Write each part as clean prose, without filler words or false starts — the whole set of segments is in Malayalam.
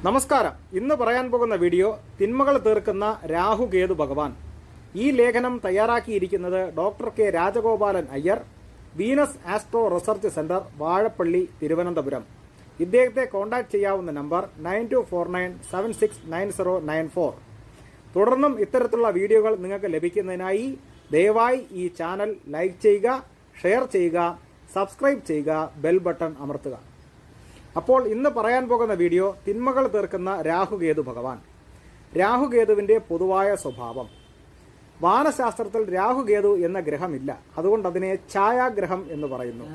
നമസ്കാരം. ഇന്ന് പറയാൻ പോകുന്ന വീഡിയോ തിന്മകൾ തീർക്കുന്ന രാഹു കേതു ഭഗവാൻ. ഈ ലേഖനം തയ്യാറാക്കിയിരിക്കുന്നത് doctor K Rajagopalan Iyer, Venus astro research centre, Vazhappally, Thiruvananthapuram. ഇദ്ദേഹത്തെ കോൺടാക്ട് ചെയ്യാവുന്ന നമ്പർ 9249769094. തുടർന്നും ഇത്തരത്തിലുള്ള വീഡിയോകൾ നിങ്ങൾക്ക് ലഭിക്കുന്നതിനായി ദയവായി ഈ ചാനൽ ലൈക്ക് ചെയ്യുക, ഷെയർ ചെയ്യുക, സബ്സ്ക്രൈബ് ചെയ്യുക, ബെൽ ബട്ടൺ അമർത്തുക. അപ്പോൾ ഇന്ന് പറയാൻ പോകുന്ന വീഡിയോ തിന്മകൾ തീർക്കുന്ന രാഹുകേതു ഭഗവാൻ. രാഹുകേതുവിന്റെ പൊതുവായ സ്വഭാവം. വാനശാസ്ത്രത്തിൽ രാഹുകേതു എന്ന ഗ്രഹമില്ല, അതുകൊണ്ട് അതിനെ ഛായാഗ്രഹം എന്ന് പറയുന്നു.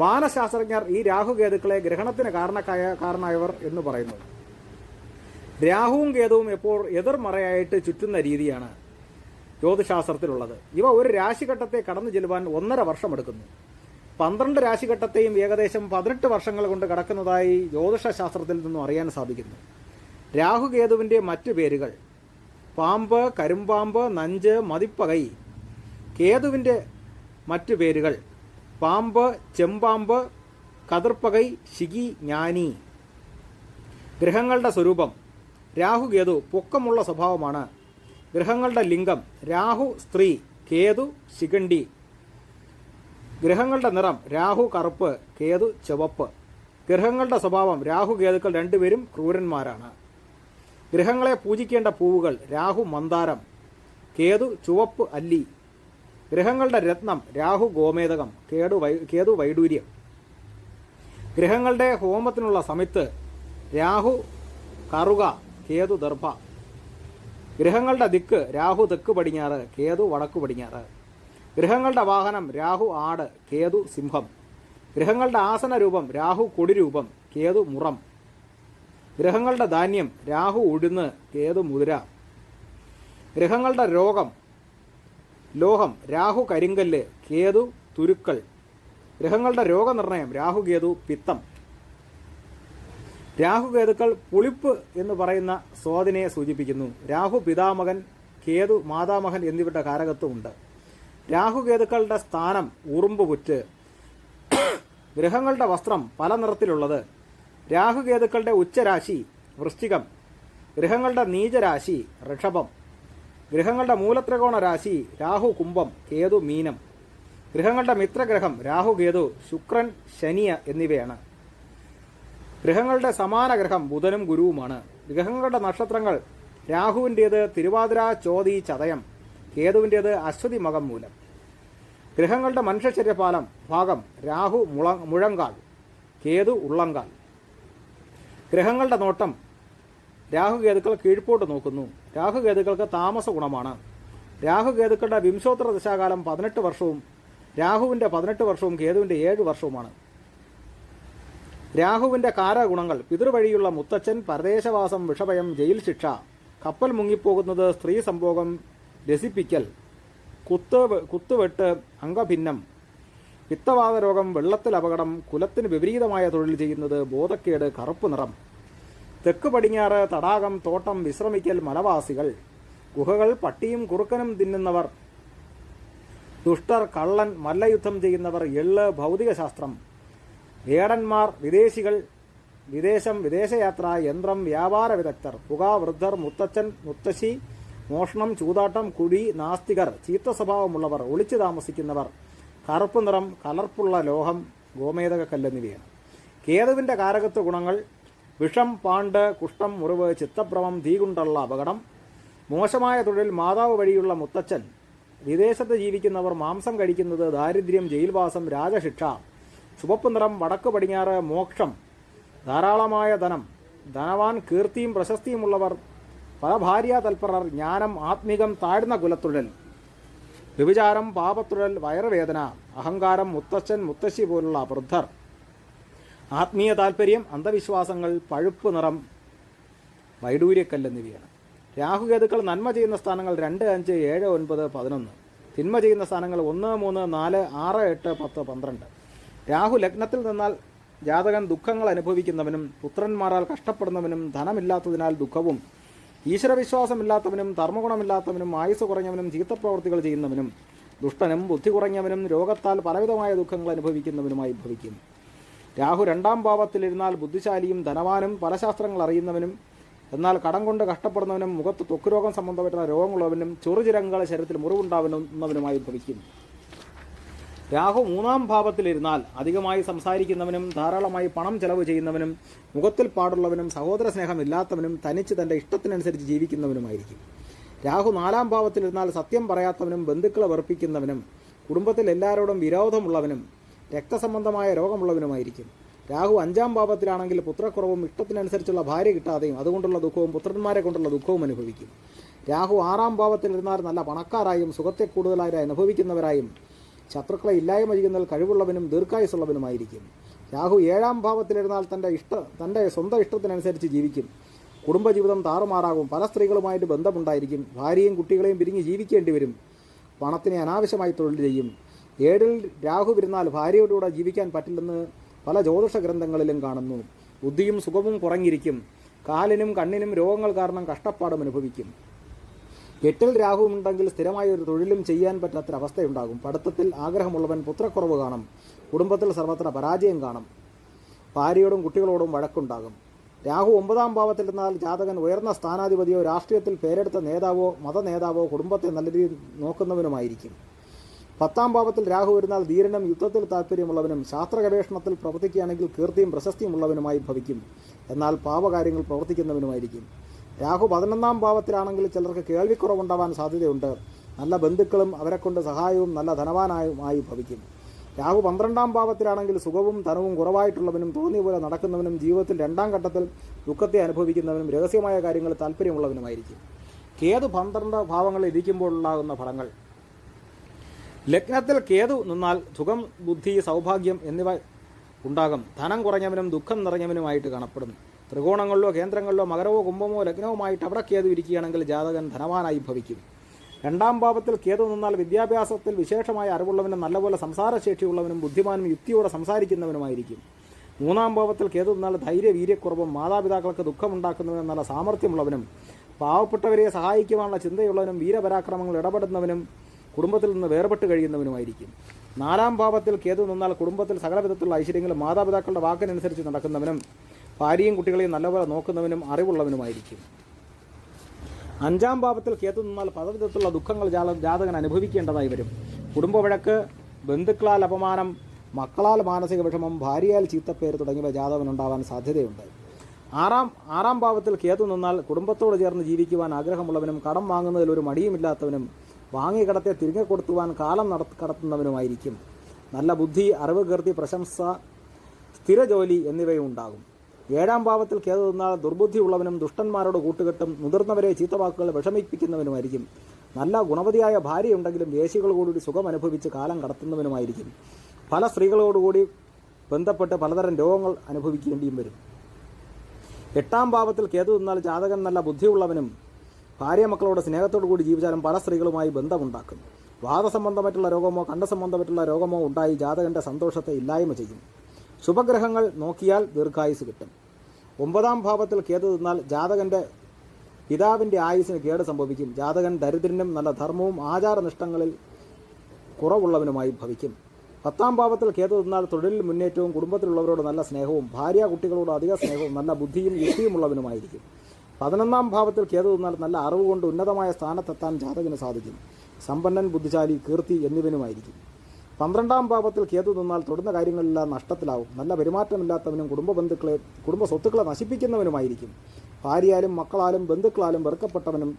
വാനശാസ്ത്രജ്ഞർ ഈ രാഹുകേതുക്കളെ ഗ്രഹണത്തിന് കാരണമായവർ എന്ന് പറയുന്നു. രാഹുവും കേതുവും എപ്പോൾ എതിർമറയായിട്ട് ചുറ്റുന്ന രീതിയാണ് ജ്യോതിശാസ്ത്രത്തിലുള്ളത്. ഇവ ഒരു രാശിഘട്ടത്തെ കടന്നു ചെല്ലുവാൻ 1.5 വർഷമെടുക്കുന്നു. 12 രാശിഘട്ടത്തെയും ഏകദേശം 18 വർഷങ്ങൾ കൊണ്ട് കടക്കുന്നതായി ജ്യോതിഷശാസ്ത്രത്തിൽ നിന്നും അറിയാൻ സാധിക്കുന്നു. രാഹുകേതുവിന്റെ മറ്റു പേരുകൾ: പാമ്പ്, കരുമ്പാമ്പ്, നഞ്ച്, മതിപ്പകൈ. കേതുവിന്റെ മറ്റു പേരുകൾ: പാമ്പ്, ചെമ്പാമ്പ്, കതിർപ്പകൈ, ശിഖി, ജ്ഞാനി. ഗ്രഹങ്ങളുടെ സ്വരൂപം: രാഹുകേതു പൊക്കമുള്ള സ്വഭാവമാണ്. ഗ്രഹങ്ങളുടെ ലിംഗം: രാഹു സ്ത്രീ, കേതു ശിഖണ്ഡി. ഗ്രഹങ്ങളുടെ നിറം: രാഹു കറുപ്പ്, കേതു ചുവപ്പ്. ഗ്രഹങ്ങളുടെ സ്വഭാവം: രാഹുകേതുക്കൾ രണ്ടുപേരും ക്രൂരന്മാരാണ്. ഗ്രഹങ്ങളെ പൂജിക്കേണ്ട പൂവുകൾ: രാഹു മന്ദാരം, കേതു ചുവപ്പ് അല്ലി. ഗ്രഹങ്ങളുടെ രത്നം: രാഹു ഗോമേതകം, കേതു വൈഡൂര്യം. ഗ്രഹങ്ങളുടെ ഹോമത്തിനുള്ള സമിത്ത്: രാഹു കറുക, കേതു ദർഭ. ഗ്രഹങ്ങളുടെ ദിക്ക്: രാഹു തെക്ക് പടിഞ്ഞാറ്, കേതു വടക്കു പടിഞ്ഞാറ്. ഗ്രഹങ്ങളുടെ വാഹനം: രാഹു ആട്, കേതു സിംഹം. ഗ്രഹങ്ങളുടെ ആസന രൂപം: രാഹു കൊടിരൂപം, കേതു മുറം. ഗ്രഹങ്ങളുടെ ധാന്യം: രാഹു ഉഴുന്ന്, കേതു മുതിര. ഗ്രഹങ്ങളുടെ ലോഹം: രാഹു കരിങ്കല്ല്, കേതു തുരുക്കൾ. ഗ്രഹങ്ങളുടെ രോഗനിർണയം: രാഹുകേതു പിത്തം. രാഹുകേതുക്കൾ പുളിപ്പ് എന്ന് പറയുന്ന സ്വാദിനെ സൂചിപ്പിക്കുന്നു. രാഹു പിതാമകൻ, കേതു മാതാമകൻ എന്നിവരുടെ കാരകത്വമുണ്ട്. രാഹുകേതുക്കളുടെ സ്ഥാനം: ഉറുമ്പുപുറ്റ്. ഗ്രഹങ്ങളുടെ വസ്ത്രം: പല നിറത്തിലുള്ളത്. രാഹുകേതുക്കളുടെ ഉച്ചരാശി: വൃശ്ചികം. ഗ്രഹങ്ങളുടെ നീചരാശി: ഋഷഭം. ഗ്രഹങ്ങളുടെ മൂലത്രികോണ രാശി: രാഹു കുംഭം, കേതു മീനം. ഗ്രഹങ്ങളുടെ മിത്രഗ്രഹം: രാഹുകേതു, ശുക്രൻ, ശനി എന്നിവയാണ്. ഗ്രഹങ്ങളുടെ സമാന ഗ്രഹം: ബുധനും ഗുരുവുമാണ്. ഗ്രഹങ്ങളുടെ നക്ഷത്രങ്ങൾ: രാഹുവിൻ്റേത് തിരുവാതിര, ചോതി, ചതയം. കേതുവിൻ്റേത് അശ്വതി, മകം, മൂലം. ഗ്രഹങ്ങളുടെ മനുഷ്യശരീരപാലം ഭാഗം: രാഹു മുഴങ്കാൽ, കേതു ഉള്ളങ്കാൽ. ഗ്രഹങ്ങളുടെ നോട്ടം: രാഹുകേതുക്കൾ കീഴ്പോട്ട് നോക്കുന്നു. രാഹുകേതുക്കൾക്ക് താമസ ഗുണമാണ്. രാഹുകേതുക്കളുടെ വിംശോത്തര ദശാകാലം 18 വർഷവും രാഹുവിൻ്റെ 18 വർഷവും കേതുവിൻ്റെ 7 വർഷവുമാണ്. രാഹുവിൻ്റെ കാരഗുണങ്ങൾ: പിതൃവഴിയുള്ള മുത്തച്ഛൻ, പരദേശവാസം, വിഷഭയം, ജയിൽ ശിക്ഷ, കപ്പൽ മുങ്ങിപ്പോകുന്നത്, സ്ത്രീ സംഭോഗം, രസിപ്പിക്കൽ, കുത്തുവെട്ട്, അംഗഭിന്നം, പിത്തവാത രോഗം, വെള്ളത്തിൽ അപകടം, കുലത്തിന് വിപരീതമായ തൊഴിൽ ചെയ്യുന്നത്, ബോധക്കേട്, കറുപ്പ് നിറം. തെക്ക് പടിഞ്ഞാറ്: തടാകം, തോട്ടം, വിശ്രമിക്കൽ, മലവാസികൾ. ഗുഹകൾ: പട്ടിയും കുറുക്കനും തിന്നുന്നവർ, ദുഷ്ടർ, കള്ളൻ, മല്ലയുദ്ധം ചെയ്യുന്നവർ, എള്ള്, ഭൗതികശാസ്ത്രം. വേടന്മാർ: വിദേശികൾ, വിദേശം, വിദേശയാത്ര, യന്ത്രം, വ്യാപാര വിദഗ്ധർ. പുക, വൃദ്ധർ, മുത്തച്ഛൻ, മുത്തശ്ശി, മോഷണം, ചൂതാട്ടം, കുഴി, നാസ്തികർ, ചീത്ത സ്വഭാവമുള്ളവർ, ഒളിച്ചു താമസിക്കുന്നവർ. കറുപ്പ് നിറം, കലർപ്പുള്ള ലോഹം, ഗോമേതകക്കല്ല് എന്നിവയാണ്. കേതുവിൻ്റെ കാരകത്വ ഗുണങ്ങൾ: വിഷം, പാണ്ട്, കുഷ്ഠം, മുറിവ്, ചിത്തഭ്രമം, തീ കൊണ്ടുള്ള അപകടം, മോശമായ തൊഴിൽ, മാതാവ് വഴിയുള്ള മുത്തച്ഛൻ. വിദേശത്ത് ജീവിക്കുന്നവർ: മാംസം കഴിക്കുന്നത്, ദാരിദ്ര്യം, ജയിൽവാസം, രാജശിക്ഷ. ചുവപ്പ് നിറം, വടക്ക് പടിഞ്ഞാറ്, മോക്ഷം, ധാരാളമായ ധനം, ധനവാൻ, കീർത്തിയും പ്രശസ്തിയുമുള്ളവർ, പല ഭാര്യാ തൽപരർ, ജ്ഞാനം, ആത്മീകം, താഴ്ന്ന കുലത്തുഴൽ. വ്യഭിചാരം, പാപത്തുഴൽ, വയറുവേദന, അഹങ്കാരം, മുത്തച്ഛൻ, മുത്തശ്ശി പോലുള്ള വൃദ്ധർ. ആത്മീയ താൽപ്പര്യം, അന്ധവിശ്വാസങ്ങൾ, പഴുപ്പ് നിറം, വൈഡൂര്യക്കല്ല് എന്നിവയാണ്. രാഹുകേതുക്കൾ നന്മ ചെയ്യുന്ന സ്ഥാനങ്ങൾ 2, 5, 7, 9, 11. തിന്മ ചെയ്യുന്ന സ്ഥാനങ്ങൾ 1, 3, 4, 6, 8, 10, 12. രാഹു ലഗ്നത്തിൽ നിന്നാൽ ജാതകൻ ദുഃഖങ്ങൾ അനുഭവിക്കുന്നവനും, പുത്രന്മാരാൽ കഷ്ടപ്പെടുന്നവനും, ധനമില്ലാത്തതിനാൽ ദുഃഖവും, ഈശ്വരവിശ്വാസമില്ലാത്തവനും, ധർമ്മഗുണമില്ലാത്തവനും, ആയുസ് കുറഞ്ഞവനും, ചീത്തപ്രവർത്തികൾ ചെയ്യുന്നവനും, ദുഷ്ടനും, ബുദ്ധി കുറഞ്ഞവനും, രോഗത്താൽ പലവിധമായ ദുഃഖങ്ങൾ അനുഭവിക്കുന്നവനുമായി ഭവിക്കും. രാഹു 2-ാം ഭാവത്തിലിരുന്നാൽ ബുദ്ധിശാലിയും ധനവാനും പല ശാസ്ത്രങ്ങൾ അറിയുന്നവനും എന്നാൽ കടം കൊണ്ട് കഷ്ടപ്പെടുന്നവനും മുഖത്ത് ത്വക്ക് രോഗം സംബന്ധമായിട്ടുള്ള രോഗങ്ങളുള്ളവനും ചെറുചിരങ്ങൾ ശരീരത്തിൽ മുറിവുണ്ടാവുന്നവനുമായി ഭവിക്കും. രാഹു 3-ാം ഭാവത്തിലിരുന്നാൽ അധികമായി സംസാരിക്കുന്നവനും ധാരാളമായി പണം ചെലവ് ചെയ്യുന്നവനും മുഖത്തിൽ പാടുള്ളവനും സഹോദര സ്നേഹമില്ലാത്തവനും തനിച്ച് തൻ്റെ ഇഷ്ടത്തിനനുസരിച്ച് ജീവിക്കുന്നവനുമായിരിക്കും. രാഹു 4-ാം ഭാവത്തിലിരുന്നാൽ സത്യം പറയാത്തവനും ബന്ധുക്കളെ വെറുപ്പിക്കുന്നവനും കുടുംബത്തിൽ എല്ലാവരോടും വിരോധമുള്ളവനും രക്തസംബന്ധമായ രോഗമുള്ളവനുമായിരിക്കും. രാഹു 5-ാം ഭാവത്തിലാണെങ്കിൽ പുത്രക്കുറവും ഇഷ്ടത്തിനനുസരിച്ചുള്ള ഭാര്യ കിട്ടാതെയും അതുകൊണ്ടുള്ള ദുഃഖവും പുത്രന്മാരെ കൊണ്ടുള്ള ദുഃഖവും അനുഭവിക്കും. രാഹു 6-ാം ഭാവത്തിലിരുന്നാൽ നല്ല പണക്കാരായും സുഖത്തെ കൂടുതലായി അനുഭവിക്കുന്നവരായും ശത്രുക്കളെ ഇല്ലായ്മ ചെയ്യുന്നതിൽ കഴിവുള്ളവനും ദീർഘായുസുള്ളവനുമായിരിക്കും. രാഹു 7-ാം ഭാവത്തിലിരുന്നാൽ തൻ്റെ സ്വന്തം ഇഷ്ടത്തിനനുസരിച്ച് ജീവിക്കും. കുടുംബജീവിതം താറുമാറാകും. പല സ്ത്രീകളുമായിട്ട് ബന്ധമുണ്ടായിരിക്കും. ഭാര്യയും കുട്ടികളെയും പിരിഞ്ഞ് ജീവിക്കേണ്ടി വരും. പണത്തിനെ അനാവശ്യമായി തൊഴിൽ ചെയ്യും. 7-ൽ രാഹു ഇരുന്നാൽ ഭാര്യയോടുകൂടെ ജീവിക്കാൻ പറ്റില്ലെന്ന് പല ജ്യോതിഷ ഗ്രന്ഥങ്ങളിലും കാണുന്നു. ബുദ്ധിയും സുഖവും കുറഞ്ഞിരിക്കും. കാലിനും കണ്ണിനും രോഗങ്ങൾ കാരണം കഷ്ടപ്പാടും അനുഭവിക്കും. 8-ൽ രാഹു ഉണ്ടെങ്കിൽ സ്ഥിരമായ ഒരു തൊഴിലും ചെയ്യാൻ പറ്റാത്തൊരവസ്ഥയുണ്ടാകും. പഠിത്തത്തിൽ ആഗ്രഹമുള്ളവൻ പുത്രക്കുറവ് കാണും. കുടുംബത്തിൽ സർവത്ര പരാജയം കാണും. ഭാര്യയോടും കുട്ടികളോടും വഴക്കുണ്ടാകും. രാഹു 9-ാം ഭാവത്തിലിരുന്നാൽ ജാതകൻ ഉയർന്ന സ്ഥാനാധിപതിയോ രാഷ്ട്രീയത്തിൽ പേരെടുത്ത നേതാവോ മതനേതാവോ കുടുംബത്തെ നല്ല രീതിയിൽ നോക്കുന്നവനുമായിരിക്കും. 10-ാം ഭാവത്തിൽ രാഹു വരുന്നാൽ ധീരനും യുദ്ധത്തിൽ താല്പര്യമുള്ളവനും ശാസ്ത്ര ഗവേഷണത്തിൽ പ്രവർത്തിക്കുകയാണെങ്കിൽ കീർത്തിയും പ്രശസ്തിയും ഉള്ളവനുമായി ഭവിക്കും. എന്നാൽ പാപകാര്യങ്ങൾ പ്രവർത്തിക്കുന്നവനുമായിരിക്കും. രാഹു 11-ാം ഭാവത്തിലാണെങ്കിൽ ചിലർക്ക് കേൾവിക്കുറവുണ്ടാവാൻ സാധ്യതയുണ്ട്. നല്ല ബന്ധുക്കളും അവരെക്കൊണ്ട് സഹായവും നല്ല ധനവാനായി ഭവിക്കും. രാഹു 12-ാം ഭാവത്തിലാണെങ്കിൽ സുഖവും ധനവും കുറവായിട്ടുള്ളവനും തോന്നിയ പോലെ നടക്കുന്നവനും ജീവിതത്തിൽ 2-ാം ഘട്ടത്തിൽ ദുഃഖത്തെ അനുഭവിക്കുന്നവനും രഹസ്യമായ കാര്യങ്ങളിൽ താല്പര്യമുള്ളവനുമായിരിക്കും. കേതു 12 ഭാവങ്ങളിൽ ഇരിക്കുമ്പോഴുണ്ടാകുന്ന ഫലങ്ങൾ. ലഗ്നത്തിൽ കേതു നിന്നാൽ സുഖം, ബുദ്ധി, സൗഭാഗ്യം എന്നിവ ഉണ്ടാകും. ധനം കുറഞ്ഞവനും ദുഃഖം നിറഞ്ഞവനുമായിട്ട് കാണപ്പെടും. ത്രികോണങ്ങളിലോ കേന്ദ്രങ്ങളിലോ മകരവോ കുംഭമോ ലഗ്നവുമായിട്ട് അവിടെ കേതു ഇരിക്കുകയാണെങ്കിൽ ജാതകൻ ധനവാനായി ഭവിക്കും. 2-ാം ഭാവത്തിൽ കേതു നിന്നാൽ വിദ്യാഭ്യാസത്തിൽ വിശേഷമായ അറിവുള്ളവനും നല്ലപോലെ സംസാരശേഷിയുള്ളവനും ബുദ്ധിമാനും യുക്തിയോടെ സംസാരിക്കുന്നവനുമായിരിക്കും. 3-ാം ഭാവത്തിൽ കേതു നിന്നാൽ ധൈര്യ വീര്യക്കുറവും മാതാപിതാക്കൾക്ക് ദുഃഖമുണ്ടാക്കുന്നവനും നല്ല സാമർഥ്യമുള്ളവനും പാവപ്പെട്ടവരെ സഹായിക്കുവാനുള്ള ചിന്തയുള്ളവനും വീരപരാക്രമങ്ങൾ ഇടപെടുന്നവനും കുടുംബത്തിൽ നിന്ന് വേർപെട്ട് കഴിയുന്നവനുമായിരിക്കും. 4-ാം ഭാവത്തിൽ കേതു നിന്നാൽ കുടുംബത്തിൽ സകലവിധത്തിലുള്ള ഐശ്വര്യങ്ങളും മാതാപിതാക്കളുടെ വാക്കിനനുസരിച്ച് നടക്കുന്നവനും ഭാര്യയും കുട്ടികളെയും നല്ലപോലെ നോക്കുന്നവനും അറിവുള്ളവനുമായിരിക്കും. 5-ാം ഭാവത്തിൽ കേതു നിന്നാൽ പലവിധത്തിലുള്ള ദുഃഖങ്ങൾ ജാതകൻ അനുഭവിക്കേണ്ടതായി വരും. കുടുംബവഴക്ക്, ബന്ധുക്കളാൽ അപമാനം, മക്കളാൽ മാനസിക വിഷമം, ഭാര്യയാൽ ചീത്തപ്പേര് തുടങ്ങിയവ ജാതകനുണ്ടാവാൻ സാധ്യതയുണ്ട്. 6-ാം ഭാവത്തിൽ കേതു നിന്നാൽ കുടുംബത്തോട് ചേർന്ന് ജീവിക്കുവാൻ ആഗ്രഹമുള്ളവനും കടം വാങ്ങുന്നതിൽ ഒരു മടിയുമില്ലാത്തവനും വാങ്ങിയ കടത്തെ തിരികെ കൊടുത്തുവാൻ കാലം കടത്തുന്നവനുമായിരിക്കും. നല്ല ബുദ്ധി, അറിവ്, കീർത്തി, പ്രശംസ, സ്ഥിരജോലി എന്നിവയും ഉണ്ടാകും. 7-ാം ഭാവത്തിൽ കേതു നിന്നാൽ ദുർബുദ്ധിയുള്ളവനും ദുഷ്ടന്മാരോട് കൂട്ടുകെട്ടും മുതിർന്നവരെ ചീത്തവാക്കുകൾ വിഷമിപ്പിക്കുന്നവനുമായിരിക്കും. നല്ല ഗുണവതിയായ ഭാര്യയുണ്ടെങ്കിലും വേശികളോടുകൂടി സുഖം അനുഭവിച്ച് കാലം കടത്തുന്നവനുമായിരിക്കും. പല സ്ത്രീകളോടുകൂടി ബന്ധപ്പെട്ട് പലതരം രോഗങ്ങൾ അനുഭവിക്കേണ്ടിയും വരും. 8-ാം ഭാവത്തിൽ കേതു നിന്നാൽ ജാതകൻ നല്ല ബുദ്ധിയുള്ളവനും ഭാര്യ മക്കളോട് സ്നേഹത്തോടു കൂടി ജീവിച്ചാലും പല സ്ത്രീകളുമായി ബന്ധമുണ്ടാക്കും. വാദസംബന്ധമായിട്ടുള്ള രോഗമോ കണ്ഠസംബന്ധമായിട്ടുള്ള രോഗമോ ഉണ്ടായി ജാതകൻ്റെ സന്തോഷത്തെ ഇല്ലായ്മ ചെയ്യും. ശുഭഗ്രഹങ്ങൾ നോക്കിയാൽ ദീർഘായുസ് കിട്ടും. 9-ാം ഭാവത്തിൽ കേതു നിന്നാൽ ജാതകൻ്റെ പിതാവിൻ്റെ ആയുസ്സിന് കേട് സംഭവിക്കും. ജാതകൻ ദരിദ്രനും നല്ല ധർമ്മവും ആചാരനിഷ്ഠങ്ങളിൽ കുറവുള്ളവനുമായി ഭവിക്കും. 10-ാം ഭാവത്തിൽ കേതു നിന്നാൽ തൊഴിലിൽ മുന്നേറ്റവും കുടുംബത്തിലുള്ളവരോട് നല്ല സ്നേഹവും ഭാര്യ കുട്ടികളോട് അധിക സ്നേഹവും നല്ല ബുദ്ധിയും യുക്തിയുമുള്ളവനുമായിരിക്കും. 11-ാം ഭാവത്തിൽ കേതു നിന്നാൽ നല്ല അറിവ് കൊണ്ട് ഉന്നതമായ സ്ഥാനത്തെത്താൻ ജാതകന് സാധിക്കും. സമ്പന്നൻ, ബുദ്ധിശാലി, കീർത്തി എന്നിവനുമായിരിക്കും. 12-ാം ഭാവത്തിൽ കേതു നിന്നാൽ തൊടുന്ന കാര്യങ്ങളെല്ലാം നഷ്ടത്തിലാവും. നല്ല പെരുമാറ്റമില്ലാത്തവനും കുടുംബ സ്വത്തുക്കളെ നശിപ്പിക്കുന്നവനുമായിരിക്കും. ഭാര്യയാലും മക്കളാലും ബന്ധുക്കളാലും വെറുക്കപ്പെട്ടവനും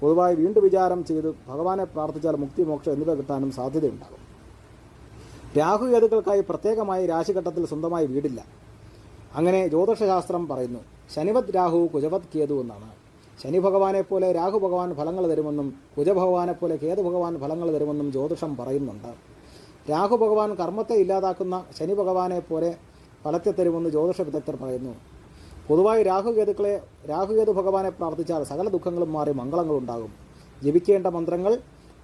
പൊതുവായി വീണ്ടും വിചാരം ചെയ്ത് ഭഗവാനെ പ്രാർത്ഥിച്ചാൽ മുക്തി, മോക്ഷം എന്നിവ കിട്ടാനും സാധ്യതയുണ്ടാകും. രാഹുകേതുക്കൾക്കായി പ്രത്യേകമായി രാശിഘട്ടത്തിൽ സ്വന്തമായി വീടില്ല. അങ്ങനെ ജ്യോതിഷശാസ്ത്രം പറയുന്നു. ശനിവത് രാഹു കുജവത് കേതു എന്നാണ്. ശനി ഭഗവാനെ പോലെ രാഹു ഭഗവാൻ ഫലങ്ങൾ തരുമെന്നും കുജഭഗവാനെ പോലെ കേതു ഭഗവാൻ ഫലങ്ങൾ തരുമെന്നും ജ്യോതിഷം പറയുന്നുണ്ട്. രാഹു ഭഗവാൻ കർമ്മത്തെ ഇല്ലാതാക്കുന്ന ശനി ഭഗവാനെ പോലെ ഫലത്തെ തരുമെന്ന് ജ്യോതിഷ വിദഗ്ധർ പറയുന്നു. പൊതുവായി രാഹുകേതു ഭഗവാനെ പ്രാർത്ഥിച്ചാൽ സകല ദുഃഖങ്ങളും മാറി മംഗളങ്ങളുണ്ടാകും. ജപിക്കേണ്ട മന്ത്രങ്ങൾ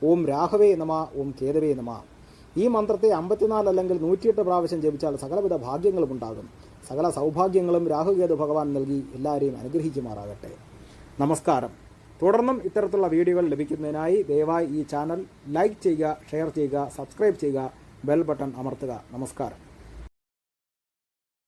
ഓം രാഹവേ നമ, ഓം കേതവേ നമ. ഈ മന്ത്രത്തെ 54 അല്ലെങ്കിൽ 108 പ്രാവശ്യം ജപിച്ചാൽ സകലവിധ ഭാഗ്യങ്ങളും ഉണ്ടാകും. സകല സൗഭാഗ്യങ്ങളും രാഹുകേതു ഭഗവാൻ നൽകി എല്ലാവരെയും അനുഗ്രഹിക്കുമാറാകട്ടെ. നമസ്കാരം. തുടർന്നും ഇത്തരത്തിലുള്ള വീഡിയോകൾ ലഭിക്കുന്നതിനായി ദയവായി ഈ ചാനൽ ലൈക്ക് ചെയ്യുക, ഷെയർ ചെയ്യുക, സബ്സ്ക്രൈബ് ചെയ്യുക, ബെൽ ബട്ടൺ അമർത്തുക. നമസ്കാരം.